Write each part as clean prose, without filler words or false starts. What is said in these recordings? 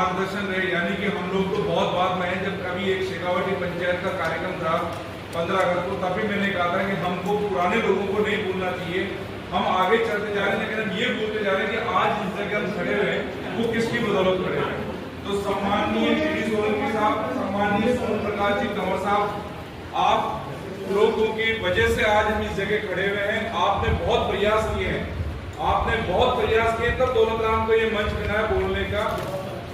मार्गदर्शन रहे, यानी कि हम लोग तो बहुत बाद में हैं। जब कभी एक शेखावटी पंचायत का कार्यक्रम था 15 अगस्त को, तभी मैंने कहा था कि हमको पुराने लोगों को नहीं भूलना चाहिए, हम आगे चलते जा रहे हैं, लेकिन हम ये भूलते जा रहे हैं कि आज जिस जगह हम खड़े हुए हैं वो किसकी बदौलत खड़े हैं। तो सम्माननीय डी सोलंकी साहब, सम्माननीय सोम प्रकाश जी कंवर साहब, आप लोगों की वजह से आज हम इस जगह खड़े हुए हैं। आपने बहुत प्रयास किए हैं, आपने बहुत प्रयास किए, तब दौलत राम को ये मंच मिला है बोलने का,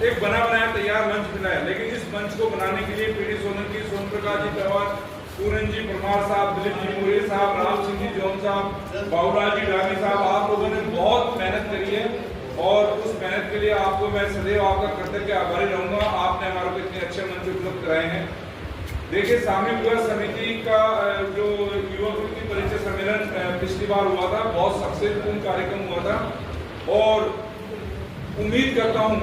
एक बना बनाया तैयार मंच मिला है। लेकिन इस मंच को बनाने के लिए पीडी सोलंकी, सोम प्रकाश जी कंवर, पूरन जी परमार साहब, दिलीप जी मुरे साहब, राम सिंह जी जौन साहब, बाबूलाल जी डामी साहब, आप लोगों ने बहुत मेहनत करी है और उस मेहनत के लिए आपको मैं सदैव आपका कृतज्ञ आभारी रहूंगा। आपने हमारे को इतने अच्छे मंच उपलब्ध कराए हैं। देखिए, सामूहिक विवाह समिति का जो युवा वृत्ति परिचय सम्मेलन पिछली बार हुआ था, बहुत सक्सेसफुल कार्यक्रम हुआ था और उम्मीद करता हूं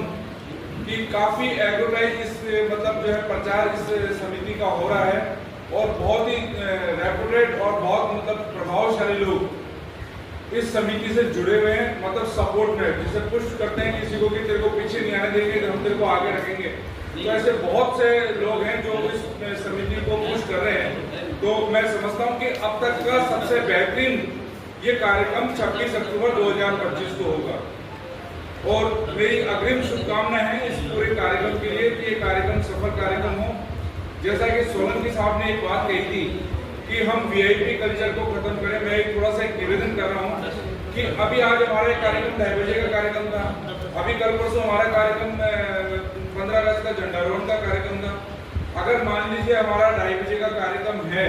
कि काफी एडवर्टाइज इस मतलब जो है प्रचार इस समिति का हो रहा है और बहुत ही रेपुटेड और बहुत मतलब प्रभावशाली लोग इस समिति से जुड़े हुए हैं, मतलब सपोर्ट में, जिसे पुश करते हैं किसी को कि तेरे को पीछे नहीं आने देंगे, हम तेरे को आगे रखेंगे। तो ऐसे बहुत से लोग हैं जो इस समिति को पुश कर रहे हैं। तो मैं समझता हूं कि अब तक का सबसे बेहतरीन ये कार्यक्रम 26 अक्टूबर 2025 को होगा और मेरी अग्रिम शुभकामनाएं हैं इस पूरे कार्यक्रम के लिए कि ये कार्यक्रम सफल कार्यक्रम हो। जैसा कि सोलंकी साहब ने एक बात कही थी कि हम वीआईपी कल्चर को खत्म करें, मैं एक थोड़ा सा एक निवेदन कर रहा हूँ कि अभी आज हमारा एक कार्यक्रम 2:30 बजे का कार्यक्रम था, अभी कल परसों हमारा कार्यक्रम 15 अगस्त का झंडारोहण का कार्यक्रम था। अगर मान लीजिए हमारा 2:30 बजे का कार्यक्रम है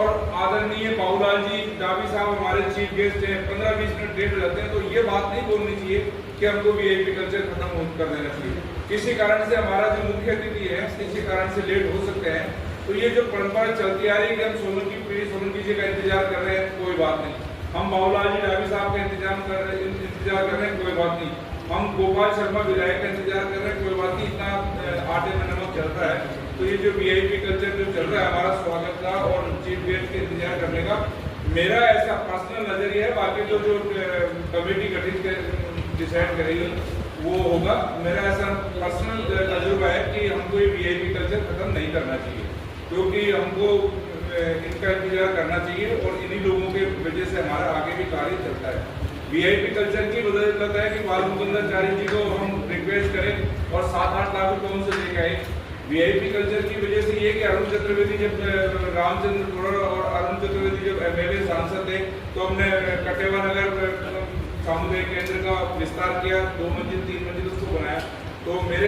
और आदरणीय बाबूलाल जी डाबी साहब हमारे चीफ गेस्ट हैं, 15-20 मिनट लेट हो जाते हैं, तो ये बात नहीं बोलनी चाहिए कि हमको वीआईपी कल्चर खत्म कर देना चाहिए। किसी कारण से हमारा जो मुख्य अतिथि है किसी कारण से लेट हो सकते हैं, तो ये जो परंपरा चलती आ रही है कि हम सोलंकी पीढ़ी सोलंकी जी का इंतजार कर रहे हैं, कोई बात नहीं। हम बाबूलाल जी डाबी साहब का इंतजार कर रहे हैं, कोई बात नहीं। हम गोपाल शर्मा विधायक का इंतजार कर रहे हैं, कोई बात नहीं। इतना आटे में नमक चलता है। तो ये जो वीआईपी कल्चर जो चल रहा है हमारा स्वागत का और चीफ गेस्ट के इंतजार करने का, मेरा ऐसा पर्सनल नजरिया है। बाकी तो जो कमेटी गठित डिसाइड करेगी वो होगा। मेरा ऐसा पर्सनल तजुर्बा है कि हमको ये वीआईपी कल्चर खत्म नहीं करना चाहिए, क्योंकि हमको इनका इंतजार करना चाहिए और इन्हीं लोगों के वजह से हमारा आगे भी कार्य चलता है। वीआईपी कल्चर की बदौलत है कि बाल मुकुंदाचार्य जी को हम रिक्वेस्ट करें और 7-8 लाख रुपये उनसे लेके आए। वीआईपी कल्चर की वजह से ये कि अरुण चतुर्वेदी जब रामचंद्र थोड़ा और अरुण चतुर्वेदी जब एमएलए सांसद थे, तो हमने कटेवा नगर सामुदायिक केंद्र का विस्तार किया, 2 मंजिल 3 मंजिल उसको बनाया। तो मेरे